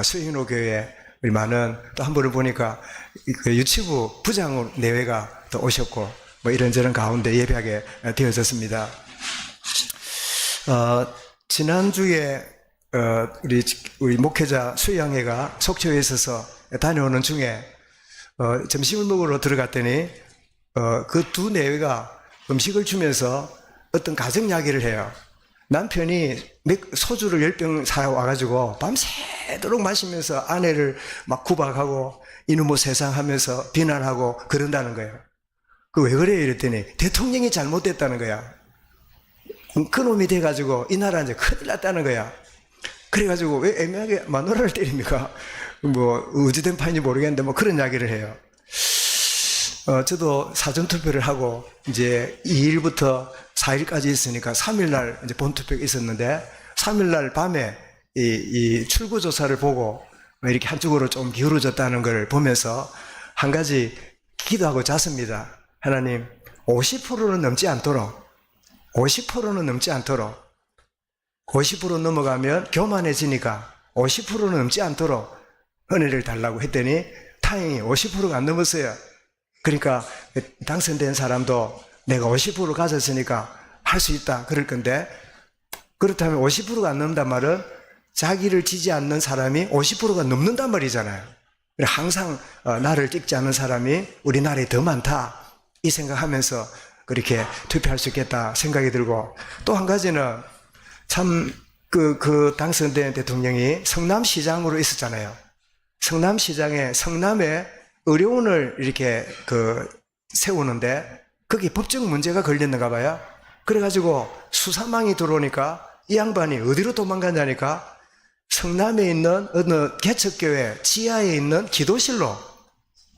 수인호 교회 우리 많은 또 한 분을 보니까 그 유치부 부장 내외가 또 오셨고 뭐 이런저런 가운데 예배하게 되어졌습니다. 지난주에 우리 목회자 수양회가 속초에 있어서 다녀오는 중에 점심을 먹으러 들어갔더니 그 두 내외가 음식을 주면서 어떤 가정 이야기를 해요. 남편이 소주를 10병 사와가지고 밤새도록 마시면서 아내를 막 구박하고 이놈의 뭐 세상 하면서 비난하고 그런다는 거예요. 그 왜 그래요? 이랬더니 대통령이 잘못됐다는 거야. 그놈이 돼가지고 이 나라 이제 큰일 났다는 거야. 그래가지고 왜 애매하게 마누라를 때립니까? 뭐 어찌된 판인지 모르겠는데 뭐 그런 이야기를 해요. 저도 사전투표를 하고 이제 2일부터 4일까지 있으니까 3일날 이제 본투표가 있었는데 3일날 밤에 이 출구조사를 보고 이렇게 한쪽으로 좀 기울어졌다는 걸 보면서 한 가지 기도하고 잤습니다. 하나님, 50%는 넘지 않도록 50%는 넘지 않도록 50% 넘어가면 교만해지니까 50%는 넘지 않도록 은혜를 달라고 했더니 다행히 50%가 안 넘었어요. 그러니까 당선된 사람도 내가 50% 가졌으니까 할 수 있다 그럴 건데, 그렇다면 50%가 안 넘는단 말은 자기를 지지 않는 사람이 50%가 넘는단 말이잖아요. 항상 나를 찍지 않는 사람이 우리나라에 더 많다 이 생각하면서 그렇게 투표할 수 있겠다 생각이 들고, 또 한 가지는 참 그 당선된 대통령이 성남시장으로 있었잖아요. 성남시장에 성남에 의료원을 이렇게 세우는데 거기 법적 문제가 걸렸는가 봐요. 그래가지고 수사망이 들어오니까 이 양반이 어디로 도망갔냐니까 성남에 있는 어느 개척교회 지하에 있는 기도실로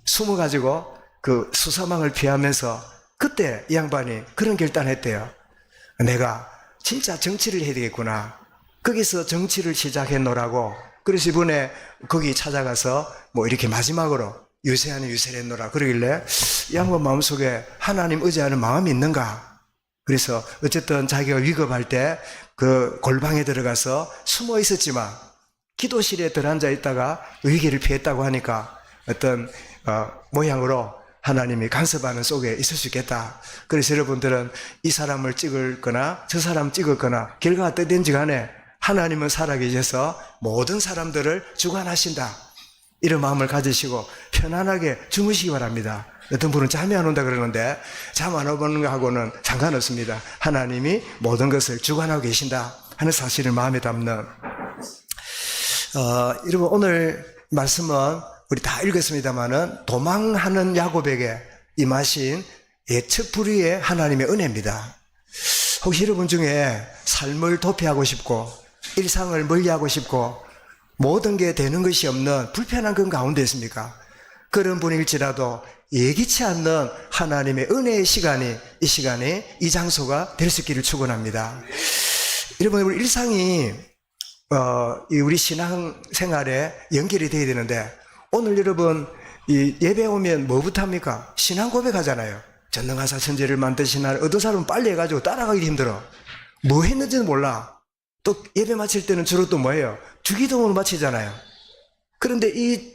숨어가지고 그 수사망을 피하면서 그때 이 양반이 그런 결단했대요. 내가 진짜 정치를 해야 되겠구나. 거기서 정치를 시작했노라고. 그래서 이번에 거기 찾아가서 뭐 이렇게 마지막으로 유세하는 유세를 했노라 그러길래 이 양반 마음속에 하나님 의지하는 마음이 있는가. 그래서 어쨌든 자기가 위급할 때 그 골방에 들어가서 숨어 있었지만 기도실에 들어앉아 있다가 위기를 피했다고 하니까 어떤 모양으로 하나님이 간섭하는 속에 있을 수 있겠다. 그래서 여러분들은 이 사람을 찍을거나 저 사람 찍을거나 결과가 어떻든지 간에 하나님은 살아계셔서 모든 사람들을 주관하신다. 이런 마음을 가지시고 편안하게 주무시기 바랍니다. 어떤 분은 잠이 안 온다 그러는데 잠 안 오는 거하고는 상관없습니다. 하나님이 모든 것을 주관하고 계신다 하는 사실을 마음에 담는 여러분, 오늘 말씀은 우리 다 읽었습니다만은 도망하는 야곱에게 임하신 예측 불의의 하나님의 은혜입니다. 혹시 여러분 중에 삶을 도피하고 싶고 일상을 멀리하고 싶고 모든 게 되는 것이 없는 불편한 그 가운데 있습니까? 그런 분일지라도 예기치 않는 하나님의 은혜의 시간이 이 시간에 이 장소가 될 수 있기를 축원합니다. 여러분, 우리 일상이 우리 신앙 생활에 연결이 되어야 되는데 오늘 여러분 이 예배 오면 뭐부터 합니까? 신앙 고백하잖아요. 전능하사 천지를 만드신 하나님. 어떤 사람은 빨리 해가지고 따라가기 힘들어. 뭐 했는지는 몰라. 또 예배 마칠 때는 주로 또 뭐예요? 주기도문을 마치잖아요. 그런데 이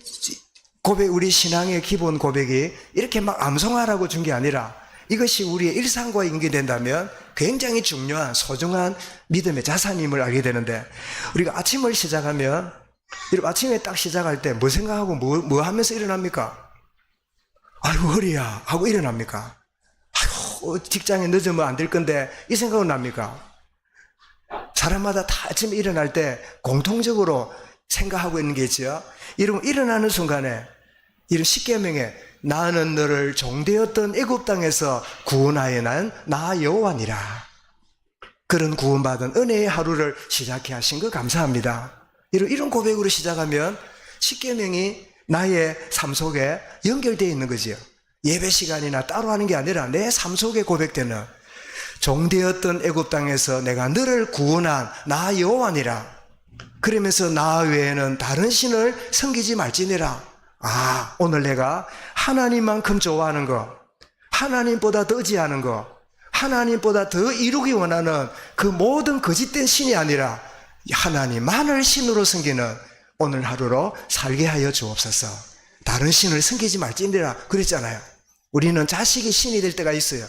고백, 우리 신앙의 기본 고백이 이렇게 막 암송하라고 준 게 아니라 이것이 우리의 일상과 연결된다면 굉장히 중요한 소중한 믿음의 자산임을 알게 되는데, 우리가 아침을 시작하면 아침에 딱 시작할 때 뭐 생각하고 뭐 하면서 일어납니까? 아이고 허리야 하고 일어납니까? 아이고 직장에 늦으면 안 될 건데 이 생각은 납니까? 사람마다 다 아침에 일어날 때 공통적으로 생각하고 있는 게 있죠. 이러면 일어나는 순간에 이런 십계명에 나는 너를 종되었던 애굽 땅에서 구원하여 난 나 여호와니라. 그런 구원받은 은혜의 하루를 시작해 하신 거 감사합니다. 이런 고백으로 시작하면 십계명이 나의 삶 속에 연결되어 있는 거지요. 예배 시간이나 따로 하는 게 아니라 내 삶 속에 고백되는 종되었던 애굽 땅에서 내가 너를 구원한 나 여호와니라. 그러면서 나 외에는 다른 신을 섬기지 말지니라. 오늘 내가 하나님만큼 좋아하는 거, 하나님보다 더 의지하는 거, 하나님보다 더 이루기 원하는 그 모든 거짓된 신이 아니라 하나님만을 신으로 섬기는 오늘 하루로 살게 하여 주옵소서. 다른 신을 섬기지 말지니라 그랬잖아요. 우리는 자식이 신이 될 때가 있어요.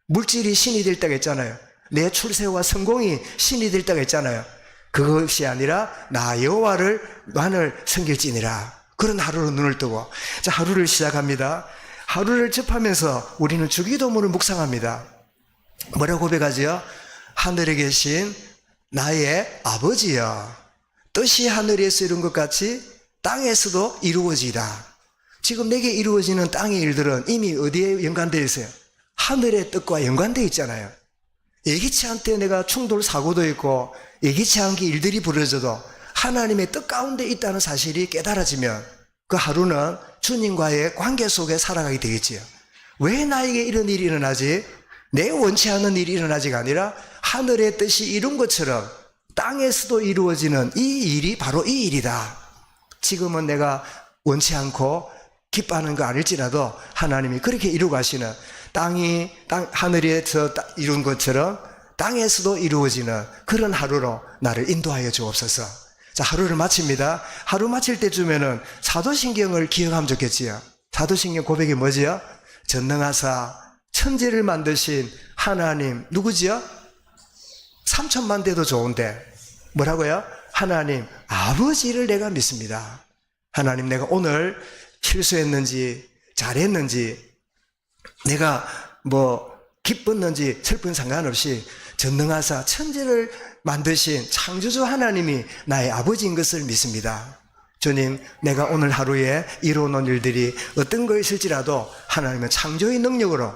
물질이 신이 될 때가 있잖아요. 내 출세와 성공이 신이 될 때가 있잖아요. 그것이 아니라 나 여호와를만을 섬길지니라. 그런 하루로 눈을 뜨고, 자, 하루를 시작합니다. 하루를 접하면서 우리는 주기도문을 묵상합니다. 뭐라고 고백하지요? 하늘에 계신 나의 아버지여, 뜻이 하늘에서 이룬 것 같이 땅에서도 이루어지다. 지금 내게 이루어지는 땅의 일들은 이미 어디에 연관되어 있어요? 하늘의 뜻과 연관되어 있잖아요. 예기치 않게 내가 충돌 사고도 있고 예기치 않게 일들이 벌어져도 하나님의 뜻 가운데 있다는 사실이 깨달아지면 그 하루는 주님과의 관계 속에 살아가게 되겠지요. 왜 나에게 이런 일이 일어나지? 내 원치 않는 일이 일어나지가 아니라 하늘의 뜻이 이룬 것처럼 땅에서도 이루어지는 이 일이 바로 이 일이다. 지금은 내가 원치 않고 기뻐하는 거 아닐지라도 하나님이 그렇게 이루고 가시는 하늘에서 이룬 것처럼 땅에서도 이루어지는 그런 하루로 나를 인도하여 주옵소서. 자, 하루를 마칩니다. 하루 마칠 때쯤에는 사도신경을 기억하면 좋겠지요. 사도신경 고백이 뭐지요? 전능하사 천지를 만드신 하나님 누구지요? 3천만 대도 좋은데 뭐라고요? 하나님 아버지를 내가 믿습니다. 하나님, 내가 오늘 실수했는지 잘했는지 내가 기뻤는지 슬픈 상관없이 전능하사 천지를 만드신 창조주 하나님이 나의 아버지인 것을 믿습니다. 주님, 내가 오늘 하루에 이루어놓은 일들이 어떤 것일지라도 하나님의 창조의 능력으로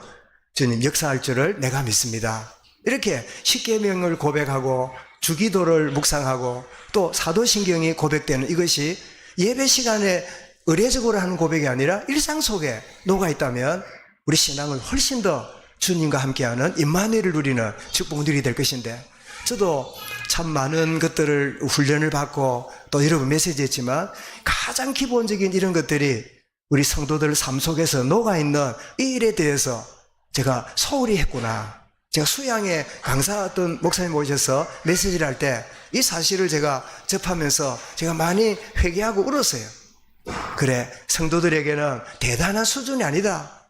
주님 역사할 줄을 내가 믿습니다. 이렇게 십계명을 고백하고 주기도를 묵상하고 또 사도신경이 고백되는 이것이 예배 시간에 의례적으로 하는 고백이 아니라 일상 속에 녹아있다면 우리 신앙은 훨씬 더 주님과 함께하는 임마누엘을 누리는 축복들이 될 것인데, 저도 참 많은 것들을 훈련을 받고 또 여러분 메시지 했지만 가장 기본적인 이런 것들이 우리 성도들 삶 속에서 녹아있는 이 일에 대해서 제가 소홀히 했구나. 제가 수양에 강사 어떤 목사님 모셔서 메시지를 할 때 이 사실을 제가 접하면서 제가 많이 회개하고 울었어요. 그래, 성도들에게는 대단한 수준이 아니다.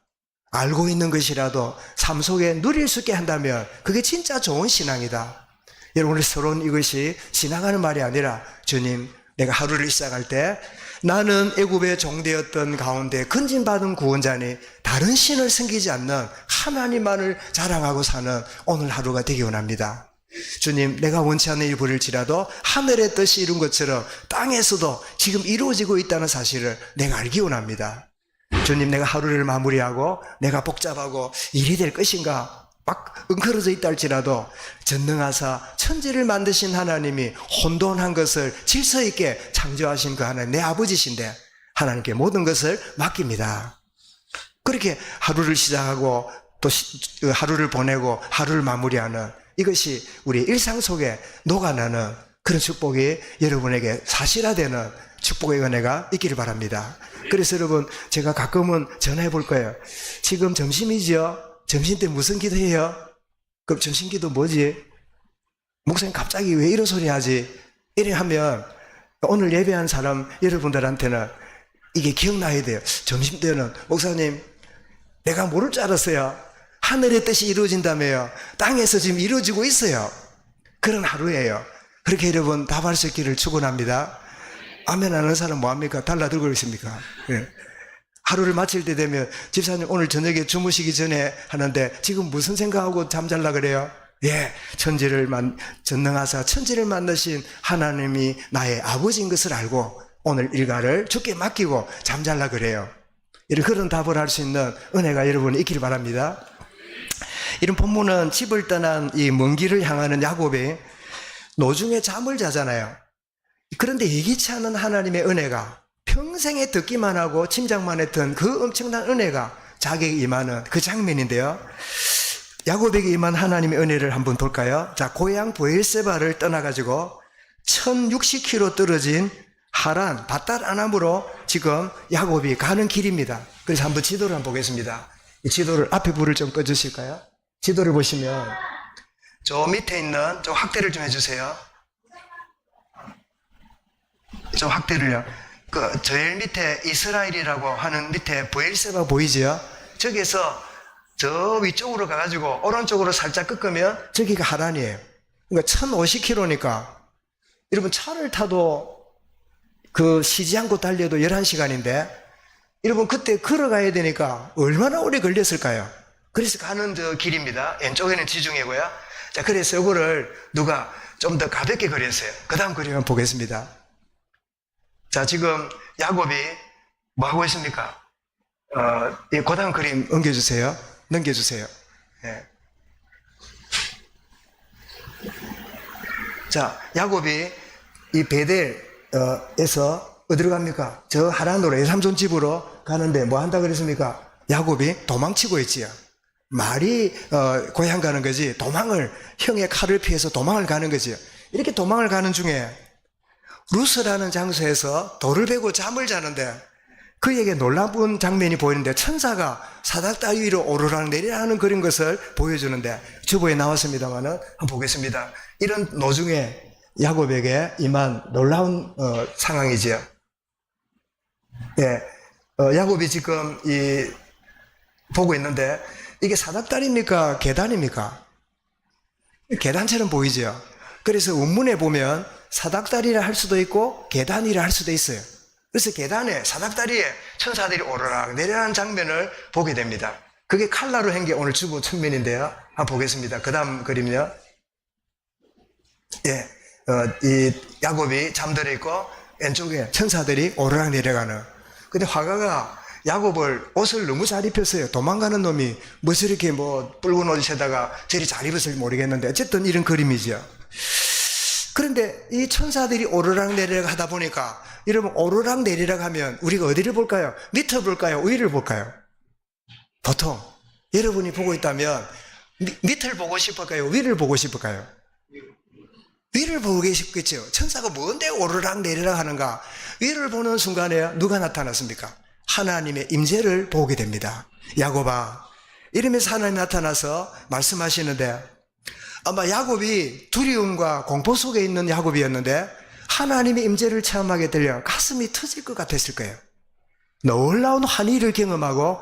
알고 있는 것이라도 삶 속에 누릴 수 있게 한다면 그게 진짜 좋은 신앙이다. 여러분, 우리 서로는 이것이 지나가는 말이 아니라, 주님, 내가 하루를 시작할 때 나는 애굽의 종되었던 가운데 건진받은 구원자니 다른 신을 섬기지 않는 하나님만을 자랑하고 사는 오늘 하루가 되기 원합니다. 주님, 내가 원치 않는 일이 벌일지라도 하늘의 뜻이 이룬 것처럼 땅에서도 지금 이루어지고 있다는 사실을 내가 알기 원합니다. 주님, 내가 하루를 마무리하고 내가 복잡하고 일이 될 것인가 막 엉클어져 있다 할지라도 전능하사 천지를 만드신 하나님이 혼돈한 것을 질서 있게 창조하신 그 하나님, 내 아버지신데 하나님께 모든 것을 맡깁니다. 그렇게 하루를 시작하고 또 하루를 보내고 하루를 마무리하는 이것이 우리 일상 속에 녹아나는 그런 축복이 여러분에게 사실화되는 축복의 은혜가 있기를 바랍니다. 그래서 여러분, 제가 가끔은 전화해 볼 거예요. 지금 점심이죠? 점심 때 무슨 기도해요? 그럼 점심 기도 뭐지? 목사님 갑자기 왜 이런 소리 하지? 이래 하면 오늘 예배한 사람 여러분들한테는 이게 기억나야 돼요. 점심 때는 목사님, 내가 모를 줄 알았어요. 하늘의 뜻이 이루어진다며요. 땅에서 지금 이루어지고 있어요. 그런 하루예요. 그렇게 여러분 답할 수 있기를 축원합니다. 아멘 하는 사람 뭐합니까? 달라들고 있습니까? 네. 하루를 마칠 때 되면 집사님 오늘 저녁에 주무시기 전에 하는데 지금 무슨 생각하고 잠잘라 그래요? 예, 전능하사 천지를 만드신 하나님이 나의 아버지인 것을 알고 오늘 일과를 주께 맡기고 잠잘라 그래요. 이런 그런 답을 할 수 있는 은혜가 여러분이 있기를 바랍니다. 이런 본문은 집을 떠난 이 먼 길을 향하는 야곱이 노중에 잠을 자잖아요. 그런데 예기치 않은 하나님의 은혜가 평생에 듣기만 하고 짐작만 했던 그 엄청난 은혜가 자기에게 임하는 그 장면인데요. 야곱에게 임한 하나님의 은혜를 한번 볼까요? 자, 고향 브엘세바를 떠나가지고 1060km 떨어진 하란 밧달 아람으로 지금 야곱이 가는 길입니다. 그래서 한번 지도를 한번 보겠습니다. 이 지도를 앞에 불을 좀 꺼주실까요? 지도를 보시면 저 밑에 있는 저 확대를 좀 해주세요. 좀 확대를요. 그 저엘 밑에 이스라엘이라고 하는 밑에 브엘세바 보이지요? 저기에서 저 위쪽으로 가가지고 오른쪽으로 살짝 꺾으면 저기가 하란이에요. 그러니까 1050km니까 여러분 차를 타도 그 쉬지 않고 달려도 11시간인데 여러분 그때 걸어가야 되니까 얼마나 오래 걸렸을까요? 그래서 가는 저 길입니다. 왼쪽에는 지중해고요. 자, 그래서 이거를 누가 좀 더 가볍게 그렸어요. 그 다음 그림을 보겠습니다. 자, 지금 야곱이 뭐 하고 있습니까? 그 다음 그림 넘겨주세요. 예. 자, 야곱이 이 베델에서 어디로 갑니까? 저 하란으로 외삼촌 집으로 가는데 뭐 한다 그랬습니까? 야곱이 도망치고 있지요. 말이 고향 가는 거지 도망을 형의 칼을 피해서 도망을 가는 거지요. 이렇게 도망을 가는 중에 루스라는 장소에서 돌을 베고 잠을 자는데 그에게 놀라운 장면이 보이는데 천사가 사닥다리 위로 오르락 내리락 그런 것을 보여주는데 주보에 나왔습니다만은 한번 보겠습니다. 이런 노중에 야곱에게 임한 놀라운 상황이지요. 예, 야곱이 지금 보고 있는데 이게 사닥다리입니까? 계단입니까? 계단처럼 보이죠. 그래서 원문에 보면 사닥다리라 할 수도 있고 계단이라 할 수도 있어요. 그래서 계단에 사닥다리에 천사들이 오르락 내리라는 장면을 보게 됩니다. 그게 칼라로 한 게 오늘 주보 측면인데요. 한번 보겠습니다. 그 다음 그림요. 예, 이 야곱이 잠들어 있고 왼쪽에 천사들이 오르락 내려가는. 근데 화가가 야곱을 옷을 너무 잘 입혔어요. 도망가는 놈이 뭐 저렇게 붉은 옷에다가 저리 잘 입었을지 모르겠는데 어쨌든 이런 그림이죠. 그런데 이 천사들이 오르락 내리락 하다 보니까 여러분 오르락 내리락 하면 우리가 어디를 볼까요? 밑을 볼까요? 위를 볼까요? 보통 여러분이 보고 있다면 밑을 보고 싶을까요? 위를 보고 싶을까요? 위를 보고 싶겠죠. 천사가 뭔데 오르락 내리락 하는가? 위를 보는 순간에 누가 나타났습니까? 하나님의 임재를 보게 됩니다. 야곱아, 이러면서 하나님이 나타나서 말씀하시는데 아마 야곱이 두려움과 공포 속에 있는 야곱이었는데 하나님의 임재를 체험하게 되려 가슴이 터질 것 같았을 거예요. 놀라운 환희를 경험하고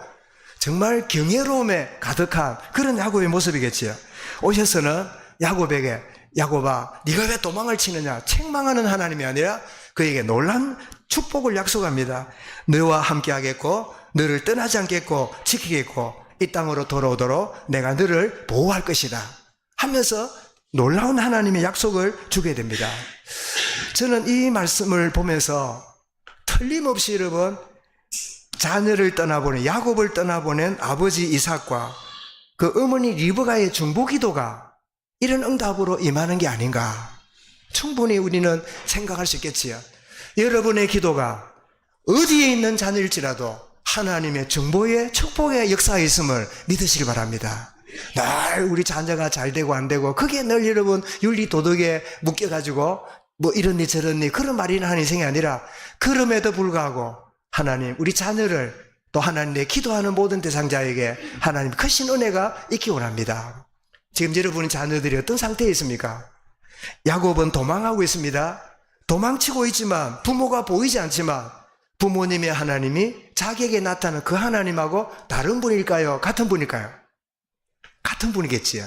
정말 경외로움에 가득한 그런 야곱의 모습이겠지요. 오셔서는 야곱에게 야곱아 네가 왜 도망을 치느냐 책망하는 하나님이 아니라 그에게 놀란 축복을 약속합니다. 너와 함께 하겠고 너를 떠나지 않겠고 지키겠고 이 땅으로 돌아오도록 내가 너를 보호할 것이다 하면서 놀라운 하나님의 약속을 주게 됩니다. 저는 이 말씀을 보면서 틀림없이 여러분 자녀를 떠나보낸 야곱을 떠나보낸 아버지 이삭과 그 어머니 리브가의 중보기도가 이런 응답으로 임하는 게 아닌가 충분히 우리는 생각할 수 있겠지요. 여러분의 기도가 어디에 있는 자녀일지라도 하나님의 중보의 축복의 역사에 있음을 믿으시기 바랍니다. 늘 우리 자녀가 잘 되고 안 되고 그게 늘 여러분 윤리 도덕에 묶여가지고 뭐 이런니 저런니 그런 말이나 하는 인생이 아니라 그럼에도 불구하고 하나님 우리 자녀를 또 하나님의 기도하는 모든 대상자에게 하나님 크신 은혜가 있기 원합니다. 지금 여러분의 자녀들이 어떤 상태에 있습니까? 야곱은 도망하고 있습니다. 도망치고 있지만 부모가 보이지 않지만 부모님의 하나님이 자기에게 나타나는 그 하나님하고 다른 분일까요? 같은 분일까요? 같은 분이겠지요.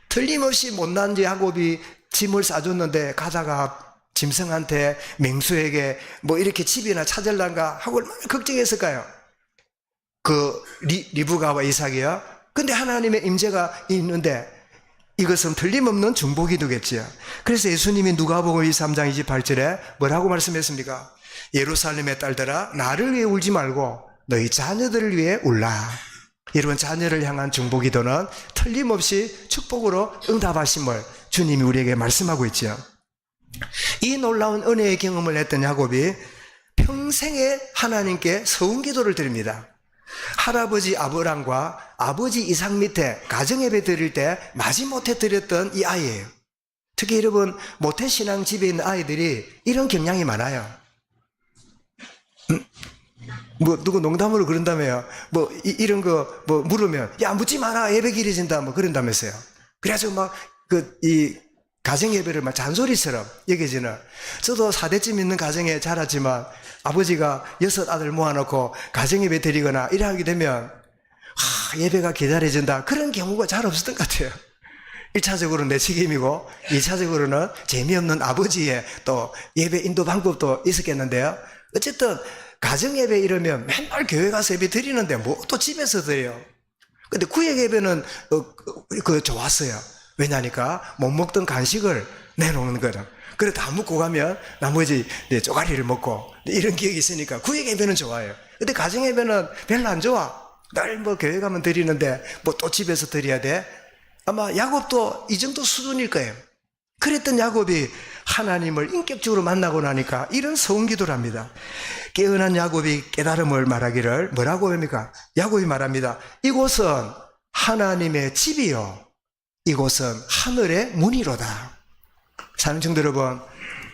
틀림없이 못난 야곱이 짐을 싸줬는데 가다가 짐승한테 맹수에게 뭐 이렇게 집이나 찾을란가 하고 얼마나 걱정했을까요? 그 리브가와 이삭이요. 근데 하나님의 임재가 있는데 이것은 틀림없는 중보기도겠지요. 그래서 예수님이 누가복음 23장 28절에 뭐라고 말씀했습니까? 예루살렘의 딸들아 나를 위해 울지 말고 너희 자녀들을 위해 울라. 이런 자녀를 향한 중보기도는 틀림없이 축복으로 응답하심을 주님이 우리에게 말씀하고 있죠. 이 놀라운 은혜의 경험을 했던 야곱이 평생에 하나님께 서운기도를 드립니다. 할아버지 아브람과 아버지 이삭 밑에 가정예배 드릴 때 마지못해 드렸던 이 아이예요. 특히 여러분 모태신앙 집에 있는 아이들이 이런 경향이 많아요. 뭐 누구 농담으로 그런다며요. 뭐 이런 거 뭐 물으면 야 묻지 마라 예배 길어진다 뭐 그런다면서요. 그래가지고 막 이 가정 예배를 막 잔소리처럼 여겨지는, 저도 4대쯤 있는 가정에 자랐지만 아버지가 6 아들 모아놓고 가정 예배 드리거나 이래 하게 되면 예배가 기다려진다, 그런 경우가 잘 없었던 것 같아요. 1차적으로는 내 책임이고 2차적으로는 재미없는 아버지의 또 예배 인도 방법도 있었겠는데요. 어쨌든 가정 예배 이러면 맨날 교회 가서 예배 드리는데 뭐 또 집에서 드려요. 근데 구역 예배는 좋았어요. 왜냐니까 못 먹던 간식을 내놓는 거다. 그래 다 먹고 가면 나머지 쪼가리를 먹고 이런 기억이 있으니까 구역 예배는 좋아요. 근데 가정 예배는 별로 안 좋아. 늘 뭐 교회 가면 드리는데 뭐 또 집에서 드려야 돼. 아마 야곱도 이 정도 수준일 거예요. 그랬던 야곱이 하나님을 인격적으로 만나고 나니까 이런 서운기도를 합니다. 깨어난 야곱이 깨달음을 말하기를 뭐라고 합니까? 야곱이 말합니다. 이곳은 하나님의 집이요, 이곳은 하늘의 문이로다. 사는 청도 여러분,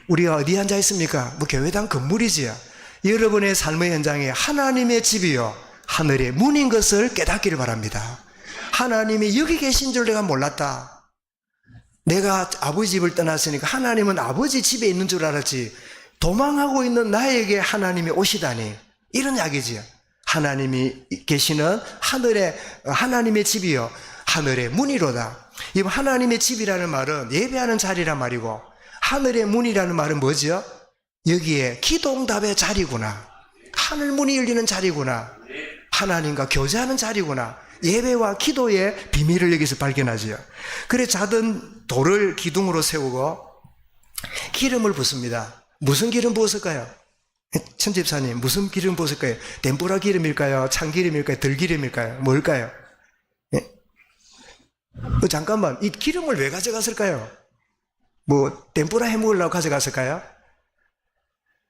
우리가 어디 앉아 있습니까? 뭐 교회당 건물이지요. 여러분의 삶의 현장에 하나님의 집이요, 하늘의 문인 것을 깨닫기를 바랍니다. 하나님이 여기 계신 줄 내가 몰랐다. 내가 아버지 집을 떠났으니까 하나님은 아버지 집에 있는 줄 알았지, 도망하고 있는 나에게 하나님이 오시다니, 이런 이야기지요. 하나님이 계시는 하나님의 집이요, 하늘의 문이로다. 이 하나님의 집이라는 말은 예배하는 자리란 말이고, 하늘의 문이라는 말은 뭐죠? 여기에 기도응답의 자리구나, 하늘 문이 열리는 자리구나, 하나님과 교제하는 자리구나, 예배와 기도의 비밀을 여기서 발견하지요. 그래 작은 돌을 기둥으로 세우고 기름을 붓습니다. 무슨 기름 부었을까요? 천집사님, 무슨 기름 부었을까요? 덴뿌라 기름일까요? 참기름일까요? 들기름일까요? 뭘까요? 예? 잠깐만, 이 기름을 왜 가져갔을까요? 뭐 덴뿌라 해먹으려고 가져갔을까요?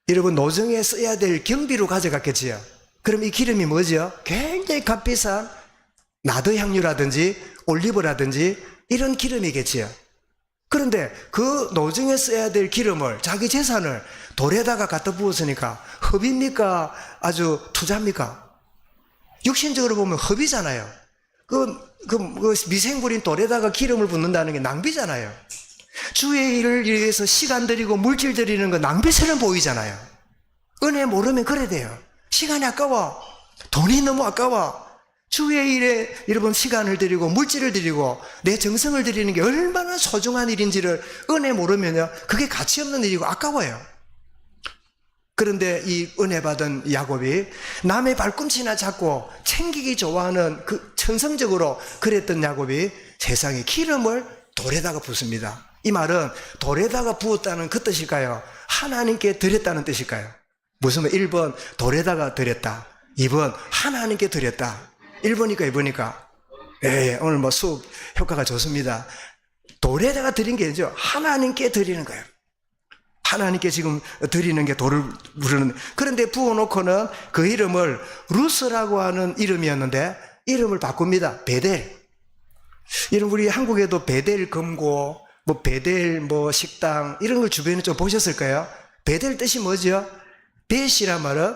여러분, 노정에 써야 될 경비로 가져갔겠지요. 그럼 이 기름이 뭐죠? 굉장히 값비싼 나드 향유라든지 올리브라든지 이런 기름이겠지요. 그런데 그 노정에 써야 될 기름을, 자기 재산을 돌에다가 갖다 부었으니까 흡입니까? 아주 투자입니까? 육신적으로 보면 흡이잖아요. 그 미생물인 돌에다가 기름을 붓는다는 게 낭비잖아요. 주의 일을 위해서 시간 들이고 물질 들이는 거 낭비처럼 보이잖아요. 은혜 모르면 그래 돼요. 시간이 아까워. 돈이 너무 아까워. 주의 일에 여러분 시간을 들이고 물질을 들이고 내 정성을 들이는 게 얼마나 소중한 일인지를 은혜 모르면요, 그게 가치 없는 일이고 아까워요. 그런데 이 은혜 받은 야곱이 남의 발꿈치나 잡고 챙기기 좋아하는 그 천성적으로 그랬던 야곱이 세상에 기름을 돌에다가 붓습니다. 이 말은 돌에다가 부었다는 그 뜻일까요? 하나님께 드렸다는 뜻일까요? 무슨 말? 1번 돌에다가 드렸다, 2번 하나님께 드렸다. 1번이니까 2번이니까. 예, 오늘 뭐 수업 효과가 좋습니다. 돌에다가 드린 게 아니죠. 하나님께 드리는 거예요. 하나님께 지금 드리는 게 돌을 부르는. 그런데 부어놓고는 그 이름을 루스라고 하는 이름이었는데 이름을 바꿉니다. 베델. 여러분, 우리 한국에도 베델 금고, 뭐 베델 뭐 식당 이런 걸 주변에 좀 보셨을까요? 베델 뜻이 뭐죠? 벳이란 말은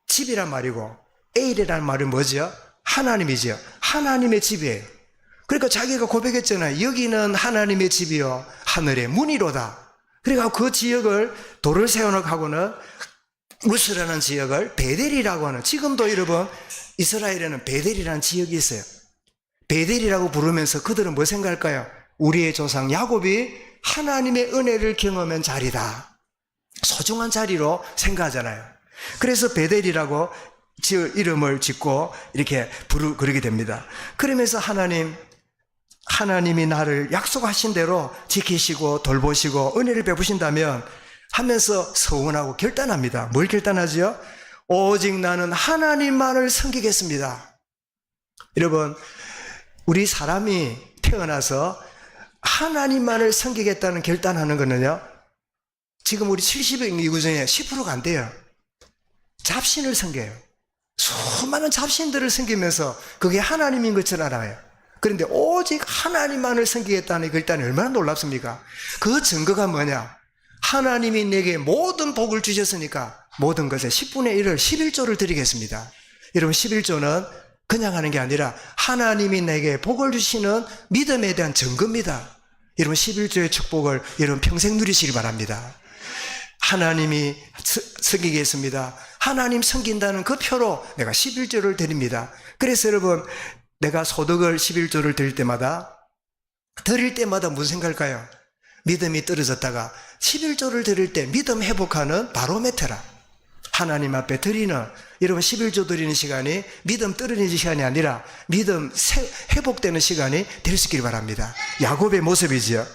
집이란 말이고, 에일이라는 말은 뭐죠? 하나님이죠. 하나님의 집이에요. 그러니까 자기가 고백했잖아요. 여기는 하나님의 집이요, 하늘의 문이로다. 그러니까 그 지역을 돌을 세워놓고 하고는 루스라는 지역을 베델이라고 하는, 지금도 여러분 이스라엘에는 베델이라는 지역이 있어요. 베델이라고 부르면서 그들은 뭐 생각할까요? 우리의 조상 야곱이 하나님의 은혜를 경험한 자리다, 소중한 자리로 생각하잖아요. 그래서 베델이라고 이름을 짓고 이렇게 그러게 됩니다. 그러면서 하나님이 나를 약속하신 대로 지키시고 돌보시고 은혜를 베푸신다면 하면서 서원하고 결단합니다. 뭘 결단하죠? 오직 나는 하나님만을 섬기겠습니다. 여러분, 우리 사람이 태어나서 하나님만을 섬기겠다는 결단하는 거는요, 지금 우리 70억 인구 중에 10%가 안 돼요. 잡신을 섬겨요. 수많은 잡신들을 섬기면서 그게 하나님인 것처럼 알아요. 그런데 오직 하나님만을 섬기겠다는 결단이 얼마나 놀랍습니까? 그 증거가 뭐냐? 하나님이 내게 모든 복을 주셨으니까 모든 것의 10분의 1을 11조를 드리겠습니다. 여러분, 11조는 그냥 하는 게 아니라 하나님이 내게 복을 주시는 믿음에 대한 증거입니다. 여러분 11조의 축복을 여러분 평생 누리시기 바랍니다. 하나님이 섬기겠습니다. 하나님 섬긴다는 그 표로 내가 11조를 드립니다. 그래서 여러분 내가 소득을 11조를 드릴 때마다 무슨 생각일까요? 믿음이 떨어졌다가 11조를 드릴 때 믿음 회복하는 바로메트라. 하나님 앞에 드리는, 여러분 11조 드리는 시간이 믿음 떨어지는 시간이 아니라 믿음 회복되는 시간이 될 수 있기를 바랍니다. 야곱의 모습이지요.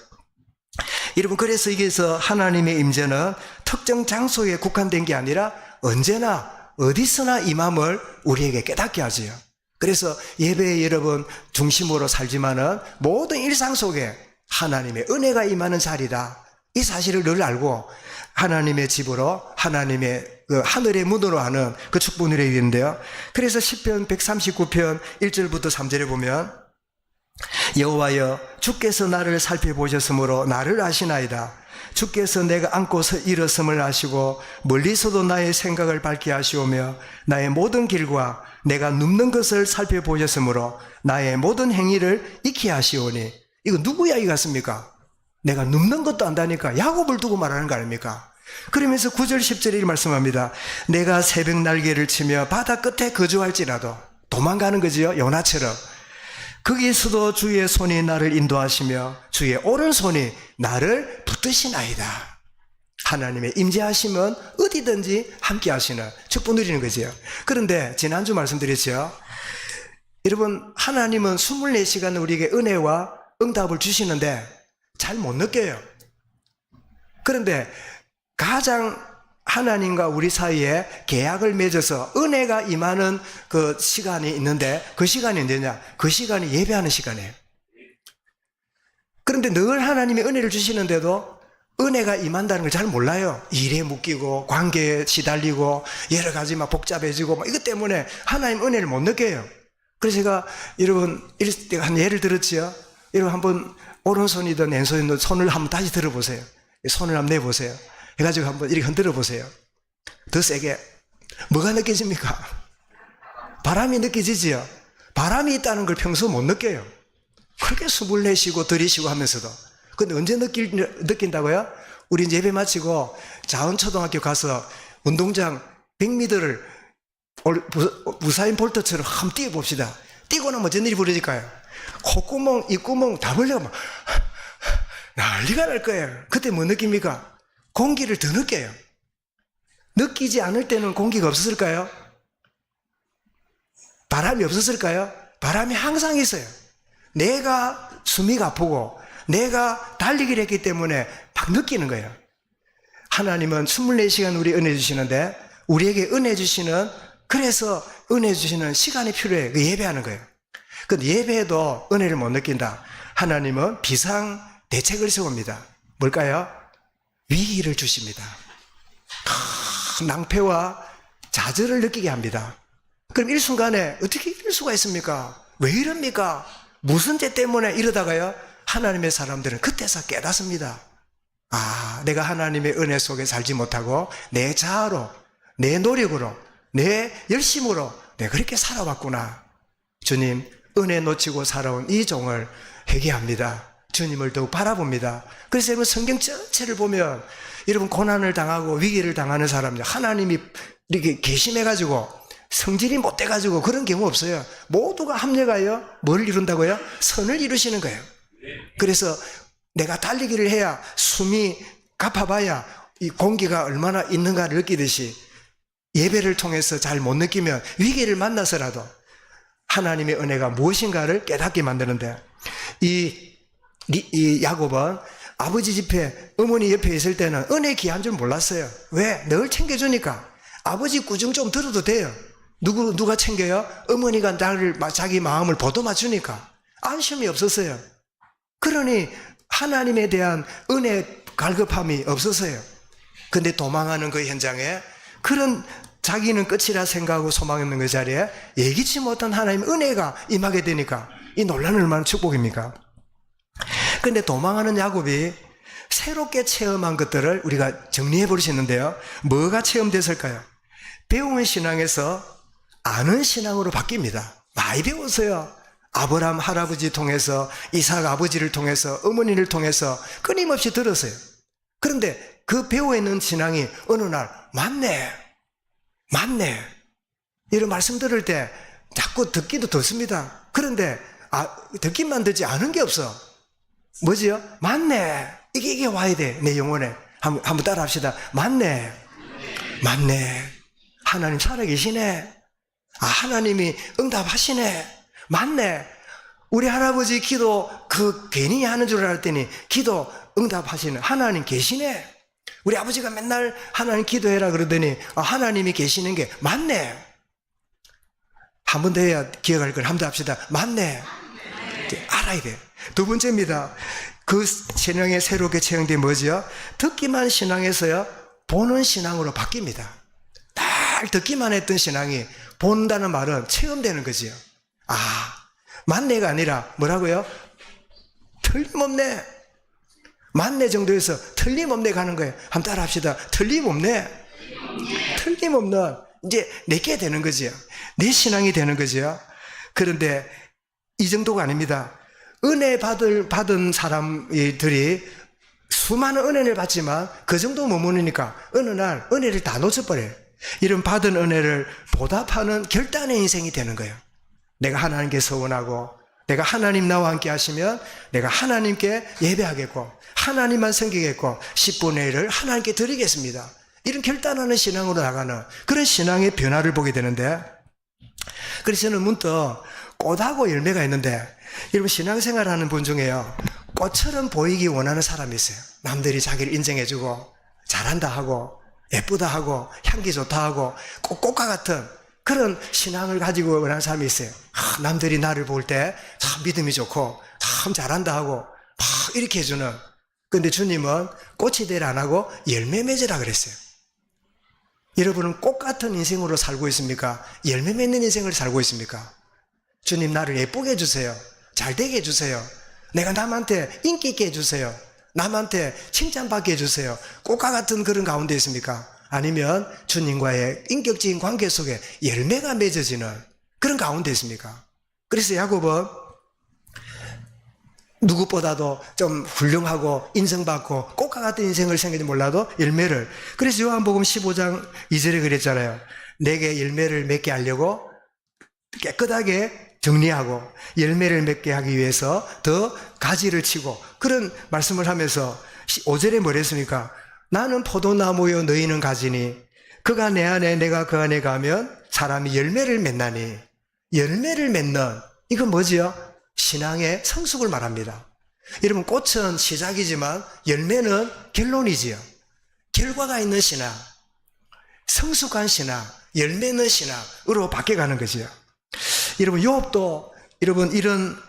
여러분 그래서 여기서 하나님의 임재는 특정 장소에 국한된 게 아니라 언제나 어디서나 임함을 우리에게 깨닫게 하지요. 그래서 예배에 여러분 중심으로 살지만은 모든 일상 속에 하나님의 은혜가 임하는 자리다. 이 사실을 늘 알고 하나님의 집으로 하나님의 그 하늘의 문으로 하는 그 축복 누려야 되는데요. 그래서 시편 139편 1절부터 3절에 보면 여호와여 주께서 나를 살펴보셨으므로 나를 아시나이다. 주께서 내가 안고서 일었음을 아시고 멀리서도 나의 생각을 밝게 하시오며 나의 모든 길과 내가 눕는 것을 살펴보셨으므로 나의 모든 행위를 익히 하시오니. 이거 누구 이야기 같습니까? 내가 눕는 것도 안다니까 야곱을 두고 말하는 거 아닙니까? 그러면서 9절 10절에 이렇게 말씀합니다. 내가 새벽 날개를 치며 바다 끝에 거주할지라도, 도망가는 거지요, 요나처럼. 거기에서도 주의 손이 나를 인도하시며 주의 오른손이 나를 붙드시나이다. 하나님의 임재하심은 어디든지 함께 하시는 축복 누리는 거지요. 그런데 지난주 말씀드렸죠. 여러분 하나님은 24시간 우리에게 은혜와 응답을 주시는데 잘 못 느껴요. 그런데 가장 하나님과 우리 사이에 계약을 맺어서 은혜가 임하는 그 시간이 있는데 그 시간이 언제냐? 그 시간이 예배하는 시간이에요. 그런데 늘 하나님이 은혜를 주시는데도 은혜가 임한다는 걸 잘 몰라요. 일에 묶이고 관계에 시달리고 여러 가지 막 복잡해지고 막 이것 때문에 하나님 은혜를 못 느껴요. 그래서 제가 여러분 한 예를 들었지요. 여러분 한번 오른손이든 왼손이든 손을 한번 다시 들어보세요. 손을 한번 내보세요. 해가지고 한번 이렇게 흔들어 보세요. 더 세게. 뭐가 느껴집니까? 바람이 느껴지지요. 바람이 있다는 걸 평소 못 느껴요. 그렇게 숨을 내쉬고 들이쉬고 하면서도. 근데 언제 느낀다고요? 우리 예배 마치고 자원초등학교 가서 운동장 100m를 우사인 볼트처럼 한번 뛰어봅시다. 뛰고 나면 어떤 일이 벌어질까요? 콧구멍, 입구멍 다 벌려가 막 난리가 날 거예요. 그때 뭐 느낍니까? 공기를 더 느껴요. 느끼지 않을 때는 공기가 없었을까요? 바람이 없었을까요? 바람이 항상 있어요. 내가 숨이 아프고 내가 달리기를 했기 때문에 막 느끼는 거예요. 하나님은 24시간 우리 은혜 주시는데 우리에게 은혜 주시는, 그래서 은혜 주시는 시간이 필요해요. 그 예배하는 거예요. 근데 예배에도 은혜를 못 느낀다. 하나님은 비상 대책을 세웁니다. 뭘까요? 위기를 주십니다. 낭패와 좌절을 느끼게 합니다. 그럼 일순간에 어떻게 이럴 수가 있습니까? 왜 이럽니까? 무슨 죄 때문에 이러다가요? 하나님의 사람들은 그때서 깨닫습니다. 아, 내가 하나님의 은혜 속에 살지 못하고 내 자아로, 내 노력으로, 내 열심으로 내가 그렇게 살아왔구나. 주님, 은혜 놓치고 살아온 이 종을 회개합니다. 주님을 더욱 바라봅니다. 그래서 여러분 성경 전체를 보면 여러분 고난을 당하고 위기를 당하는 사람들, 하나님이 이렇게 괘씸해가지고 성질이 못돼가지고 그런 경우 없어요. 모두가 합력하여 뭘 이룬다고요? 선을 이루시는 거예요. 그래서 내가 달리기를 해야 숨이 가파봐야 이 공기가 얼마나 있는가를 느끼듯이 예배를 통해서 잘 못 느끼면 위기를 만나서라도 하나님의 은혜가 무엇인가를 깨닫게 만드는데, 이 야곱은 아버지 집에 어머니 옆에 있을 때는 은혜 귀한 줄 몰랐어요. 왜? 늘 챙겨주니까. 아버지 꾸중 좀 들어도 돼요. 누가 챙겨요? 어머니가 자기 마음을 보듬어 주니까 안심이 없었어요. 그러니 하나님에 대한 은혜 갈급함이 없었어요. 근데 도망하는 그 현장에 그런 자기는 끝이라 생각하고 소망했는 그 자리에 예기치 못한 하나님의 은혜가 임하게 되니까 이 논란은 얼마나 축복입니까? 근데 도망하는 야곱이 새롭게 체험한 것들을 우리가 정리해 볼 수 있는데요. 뭐가 체험됐을까요? 배운 신앙에서 아는 신앙으로 바뀝니다. 많이 배웠어요. 아브라함 할아버지 통해서, 이삭 아버지를 통해서, 어머니를 통해서 끊임없이 들었어요. 그런데 그 배워 있는 신앙이 어느 날 맞네 이런 말씀 들을 때 자꾸 듣기도 듣습니다. 그런데 듣기만 듣지 않은 게 없어. 뭐지요? 맞네. 이게 와야 돼. 내 영혼에. 한번 따라 합시다. 맞네. 하나님 살아계시네. 하나님이 응답하시네. 맞네. 우리 할아버지 기도 괜히 하는 줄 알았더니 기도 응답하시는 하나님 계시네. 우리 아버지가 맨날 하나님 기도해라 그러더니 하나님이 계시는 게 맞네. 한 번 더 해야 기억할 걸. 한번 더 합시다. 맞네. 알아야 돼. 두 번째입니다. 그 신앙에 새롭게 체험된 뭐죠? 듣기만 신앙에서요, 보는 신앙으로 바뀝니다. 딱 듣기만 했던 신앙이 본다는 말은 체험되는 거지요. 맞네가 아니라 뭐라고요? 틀림없네. 맞네 정도에서 틀림없네 가는 거예요. 한번 따라 합시다. 틀림없네. 틀림없는, 이제 내게 되는 거지요. 내 신앙이 되는 거지요. 그런데 이 정도가 아닙니다. 은혜 받은 사람들이 수많은 은혜를 받지만 그 정도 머무르니까 어느 날 은혜를 다 놓쳐버려요. 이런 받은 은혜를 보답하는 결단의 인생이 되는 거예요. 내가 하나님께 서원하고, 내가 하나님 나와 함께 하시면 내가 하나님께 예배하겠고, 하나님만 섬기겠고, 10분의 1을 하나님께 드리겠습니다. 이런 결단하는 신앙으로 나가는 그런 신앙의 변화를 보게 되는데, 그래서 저는 문득 꽃하고 열매가 있는데, 여러분 신앙생활하는 분 중에요, 꽃처럼 보이기 원하는 사람이 있어요. 남들이 자기를 인정해주고 잘한다 하고 예쁘다 하고 향기 좋다 하고 꼭 꽃과 같은 그런 신앙을 가지고 원하는 사람이 있어요. 남들이 나를 볼 때 참 믿음이 좋고 참 잘한다 하고 막 이렇게 해주는. 근데 주님은 꽃이 되라 안 하고 열매 맺으라 그랬어요. 여러분은 꽃 같은 인생으로 살고 있습니까? 열매 맺는 인생을 살고 있습니까? 주님 나를 예쁘게 해주세요. 잘 되게 해주세요. 내가 남한테 인기 있게 해주세요. 남한테 칭찬받게 해주세요. 꽃과 같은 그런 가운데 있습니까? 아니면 주님과의 인격적인 관계 속에 열매가 맺어지는 그런 가운데 있습니까? 그래서 야곱은 누구보다도 좀 훌륭하고 인정받고 꽃과 같은 인생을 생기지 몰라도 열매를, 그래서 요한복음 15장 2절에 그랬잖아요. 내게 열매를 맺게 하려고 깨끗하게 정리하고 열매를 맺게 하기 위해서 더 가지를 치고, 그런 말씀을 하면서 5절에 뭐랬습니까? 나는 포도나무요 너희는 가지니 그가 내 안에 내가 그 안에 가면 사람이 열매를 맺나니. 열매를 맺는, 이건 뭐지요? 신앙의 성숙을 말합니다. 여러분 꽃은 시작이지만 열매는 결론이지요. 결과가 있는 신앙, 성숙한 신앙, 열매 있는 신앙으로 바뀌어가는 거지요. 여러분 욥도, 여러분 이런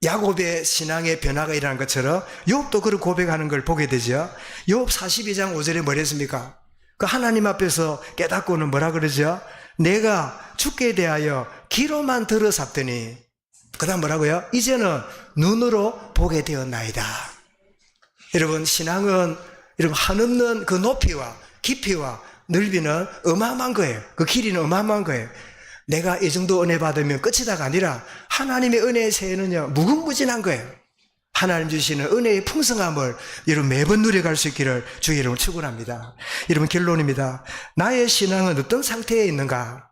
야곱의 신앙의 변화가 일어난 것처럼 욥도 그런 고백하는 걸 보게 되죠. 욥 42장 5절에 뭐랬습니까? 그 하나님 앞에서 깨닫고는 뭐라 그러죠? 내가 죽게 대하여 귀로만 들어샀더니, 그 다음 뭐라고요? 이제는 눈으로 보게 되었나이다. 여러분 신앙은 여러분 한없는 그 높이와 깊이와 넓이는 어마어마한 거예요. 그 길이는 어마어마한 거예요. 내가 이 정도 은혜 받으면 끝이다가 아니라 하나님의 은혜의 새해는요 무궁무진한 거예요. 하나님 주시는 은혜의 풍성함을 여러분 매번 누려갈 수 있기를 주의 이름으로 축원합니다. 여러분 결론입니다. 나의 신앙은 어떤 상태에 있는가?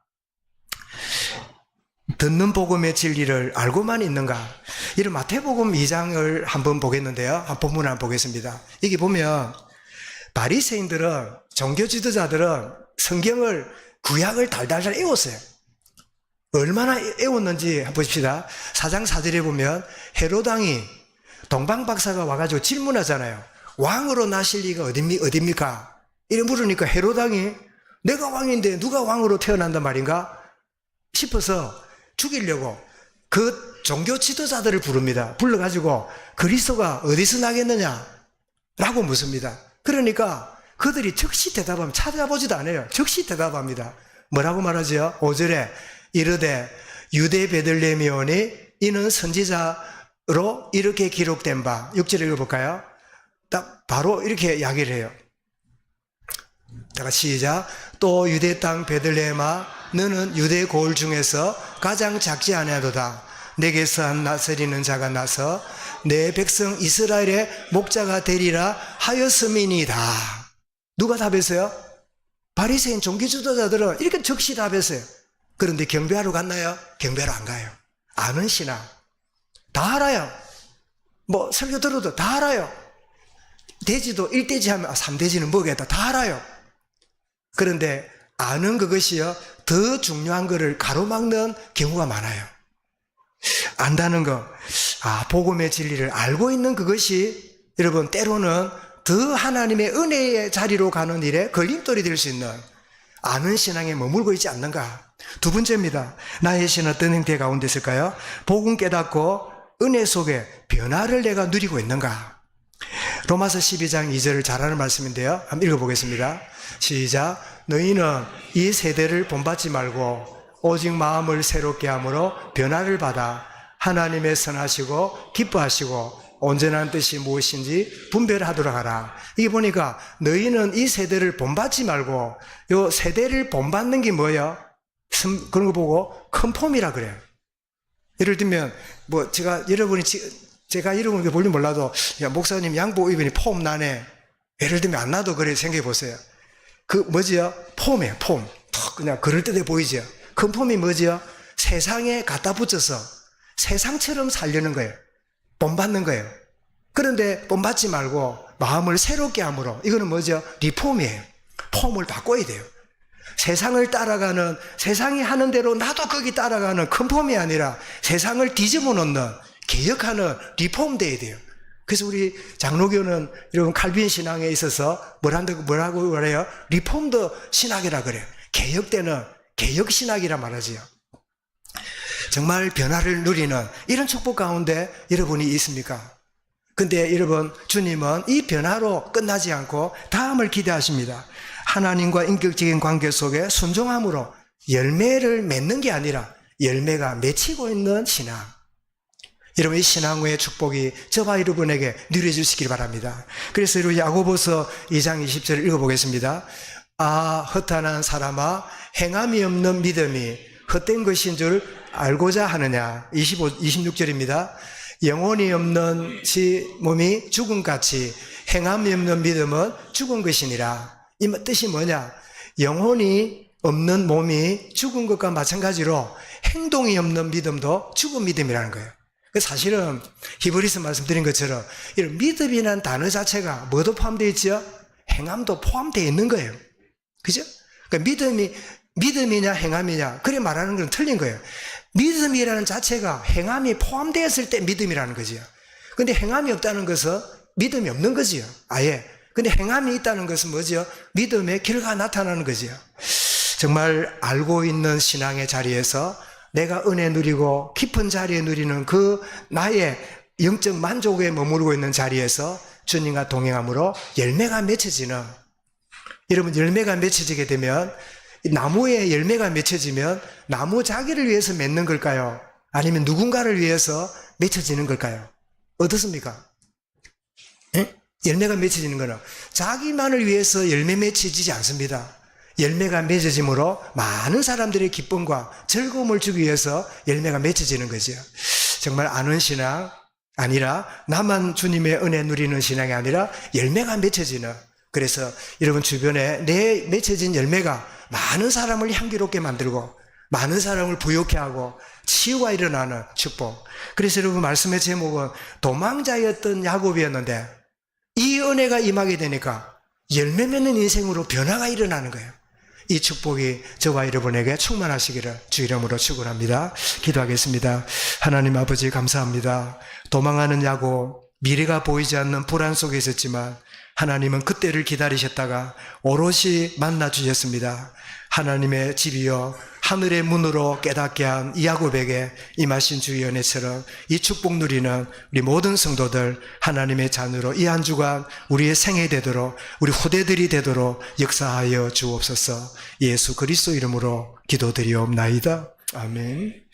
듣는 복음의 진리를 알고만 있는가? 이런 마태복음 2장을 한번 보겠는데요. 한 본문을 한번 보겠습니다. 여기 보면 바리새인들은, 종교 지도자들은 성경을, 구약을 달달달 외웠어요. 얼마나 애웠는지 한번 보십시다. 4장 4절에 보면 헤롯 왕이 동방박사가 와가지고 질문하잖아요. 왕으로 나실 리가 어딥니까? 이래 물으니까 헤롯 왕이 내가 왕인데 누가 왕으로 태어난단 말인가 싶어서 죽이려고 그 종교 지도자들을 부릅니다. 불러가지고 그리스도가 어디서 나겠느냐 라고 묻습니다. 그러니까 그들이 즉시 대답하면, 찾아보지도 않아요. 즉시 대답합니다. 뭐라고 말하죠? 5절에 이르되 유대 베들레헴이 오니 이는 선지자로 이렇게 기록된 바. 6절 읽어볼까요? 딱 바로 이렇게 이야기를 해요. 다 같이 시작. 또 유대 땅 베들레헴아 너는 유대 고을 중에서 가장 작지 아니하도다. 내게서 한 나서리는 자가 나서 내 백성 이스라엘의 목자가 되리라 하였음이니이다. 누가 답했어요? 바리새인 종교 지도자들은 이렇게 적시 답했어요. 그런데 경배하러 갔나요? 경배하러 안 가요. 아는 신앙 다 알아요. 뭐 설교 들어도 다 알아요. 돼지도 1돼지 하면 3돼지는 뭐겠다 다 알아요. 그런데 아는 그것이요 더 중요한 것을 가로막는 경우가 많아요. 안다는 것, 복음의 진리를 알고 있는 그것이 여러분 때로는 더 하나님의 은혜의 자리로 가는 일에 걸림돌이 될 수 있는 아는 신앙에 머물고 있지 않는가. 두 번째입니다. 나의 신은 어떤 형태 가운데 있을까요? 복음 깨닫고 은혜 속에 변화를 내가 누리고 있는가. 로마서 12장 2절을 잘하는 말씀인데요. 한번 읽어보겠습니다. 시작. 너희는 이 세대를 본받지 말고 오직 마음을 새롭게 함으로 변화를 받아 하나님의 선하시고 기뻐하시고 온전한 뜻이 무엇인지 분별하도록 하라. 이게 보니까 너희는 이 세대를 본받지 말고, 요 세대를 본받는 게 뭐예요? 그런 거 보고 컨폼이라 그래요. 예를 들면 뭐 제가 여러분이 볼지 몰라도 야 목사님 양복 입으니 폼 나네. 예를 들면 안 나도 그래 생각해 보세요. 그 뭐지요? 폼이에요. 폼. 턱 그냥 그럴듯해 보이죠. 컨폼이 뭐지요? 세상에 갖다 붙여서 세상처럼 살려는 거예요. 본받는 거예요. 그런데 본받지 말고 마음을 새롭게 함으로, 이거는 뭐죠? 리폼이에요. 폼을 바꿔야 돼요. 세상을 따라가는, 세상이 하는 대로 나도 거기 따라가는 컨폼이 아니라 세상을 뒤집어 놓는, 개혁하는 리폼 돼야 돼요. 그래서 우리 장로교는 여러분 칼빈 신앙에 있어서 뭐라고 그래요? 리폼드 신학이라 그래요. 개혁되는 개혁 신학이라 말하지요. 정말 변화를 누리는 이런 축복 가운데 여러분이 있습니까? 근데 여러분, 주님은 이 변화로 끝나지 않고 다음을 기대하십니다. 하나님과 인격적인 관계 속에 순종함으로 열매를 맺는 게 아니라 열매가 맺히고 있는 신앙. 여러분, 이 신앙 후의 축복이 저와 여러분에게 누려주시길 바랍니다. 그래서 여러분 야고보서 2장 20절을 읽어보겠습니다. 허탄한 사람아, 행함이 없는 믿음이 헛된 것인 줄 알고자 하느냐. 26절입니다. 영혼이 없는 몸이 죽음같이 행함이 없는 믿음은 죽은 것이니라. 이 뜻이 뭐냐? 영혼이 없는 몸이 죽은 것과 마찬가지로 행동이 없는 믿음도 죽은 믿음이라는 거예요. 사실은 히브리서 말씀드린 것처럼 이런 믿음이라는 단어 자체가 뭐도 포함되어 있죠? 행함도 포함되어 있는 거예요. 그죠? 그러니까 믿음이냐 행함이냐 그래 말하는 건 틀린 거예요. 믿음이라는 자체가 행함이 포함되었을 때 믿음이라는 거지요. 근데 행함이 없다는 것은 믿음이 없는 거지요. 아예. 근데 행함이 있다는 것은 뭐죠? 믿음의 결과가 나타나는 거지요. 정말 알고 있는 신앙의 자리에서 내가 은혜 누리고 깊은 자리에 누리는 그 나의 영적 만족에 머무르고 있는 자리에서 주님과 동행함으로 열매가 맺혀지는, 여러분 열매가 맺혀지게 되면, 나무에 열매가 맺혀지면 나무 자기를 위해서 맺는 걸까요? 아니면 누군가를 위해서 맺혀지는 걸까요? 어떻습니까? 열매가 맺혀지는 것은 자기만을 위해서 열매 맺혀지지 않습니다. 열매가 맺어짐으로 많은 사람들의 기쁨과 즐거움을 주기 위해서 열매가 맺혀지는 거죠. 정말 아는 신앙 아니라 나만 주님의 은혜 누리는 신앙이 아니라 열매가 맺혀지는, 그래서 여러분 주변에 내 맺혀진 열매가 많은 사람을 향기롭게 만들고 많은 사람을 부욕해 하고 치유가 일어나는 축복. 그래서 여러분 말씀의 제목은 도망자였던 야곱이었는데 이 은혜가 임하게 되니까 열매 맺는 인생으로 변화가 일어나는 거예요. 이 축복이 저와 여러분에게 충만하시기를 주 이름으로 축원합니다. 기도하겠습니다. 하나님 아버지 감사합니다. 도망하는 야곱, 미래가 보이지 않는 불안 속에 있었지만 하나님은 그때를 기다리셨다가 오롯이 만나 주셨습니다. 하나님의 집이여 하늘의 문으로 깨닫게 한 이 야곱에게 임하신 주의 은혜처럼 이 축복 누리는 우리 모든 성도들 하나님의 자녀로 이 한 주간 우리의 생애 되도록 우리 후대들이 되도록 역사하여 주옵소서. 예수 그리스도 이름으로 기도드리옵나이다. 아멘.